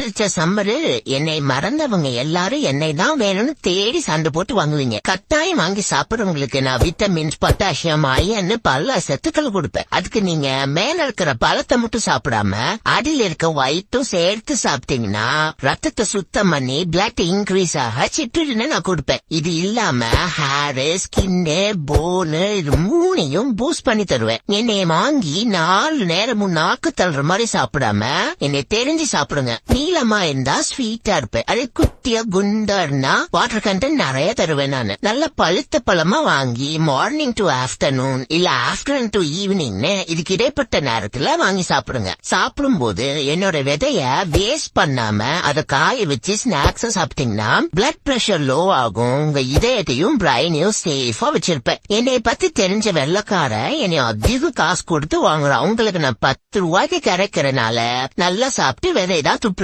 வந்துருச்ச summer. என்னை மறந்தவங்க எல்லாரும் என்னை தான் வேணும்னு தேடி சண்டை போட்டு வாங்குவீங்க. கட்டாயம் வாங்கி சாப்பிடுறவங்களுக்கு நான் விட்டமின்ஸ், பொட்டாசியம், அயன், பல சத்துக்கள் கொடுப்பேன். அதுக்கு நீங்க மேல இருக்கிற பழத்தை மட்டும் சாப்பிடாம அடியில் இருக்க வயிற்றும் சேர்த்து சாப்பிட்டீங்கன்னா ரத்தத்தை சுத்தம் பண்ணி பிளட் இன்க்ரீஸ் ஆக சிற்றுன்னு நான் கொடுப்பேன். இது இல்லாம ஹேர், ஸ்கின்னு, போனு இது மூணையும் பூஸ்ட் பண்ணி தருவேன். என்னைய வாங்கி 4 நேரமும் நாக்கு தள்ளுற மாதிரி சாப்பிடாம என்னை தெரிஞ்சு சாப்பிடுங்க. நீளமா இருந்தா ஸ்வீட்டா இருப்பேன். அதே குட்டியா குண்டர்னா வாட்டர் கண்டென்ட் நிறைய தருவேன். நானு நல்ல பழுத்த பழமா வாங்கி மார்னிங் டு ஆஃப்டர்நூன் இல்ல ஆஃப்டர்நூன் டு ஈவினிங் இதுக்கு இடைப்பட்ட நேரத்துல வாங்கி சாப்பிடுங்க. சாப்பிடும் போது என்னோட விதைய வேஸ்ட் பண்ணாம அதை காய வச்சு ஸ்நாக்ஸ் சாப்பிட்டீங்கன்னா பிளட் பிரஷர் லோ ஆகும். உங்க இதயத்தையும் பிரைனையும் சேஃபா வச்சிருப்பேன். என்னை பத்தி தெரிஞ்ச வெள்ளக்கார என்னை அதிக காசு கொடுத்து வாங்குறான். உங்களுக்கு நான் 10 ரூபாய்க்கு கிடைக்கிறனால நல்லா சாப்பிட்டு விதைதான் துப்பு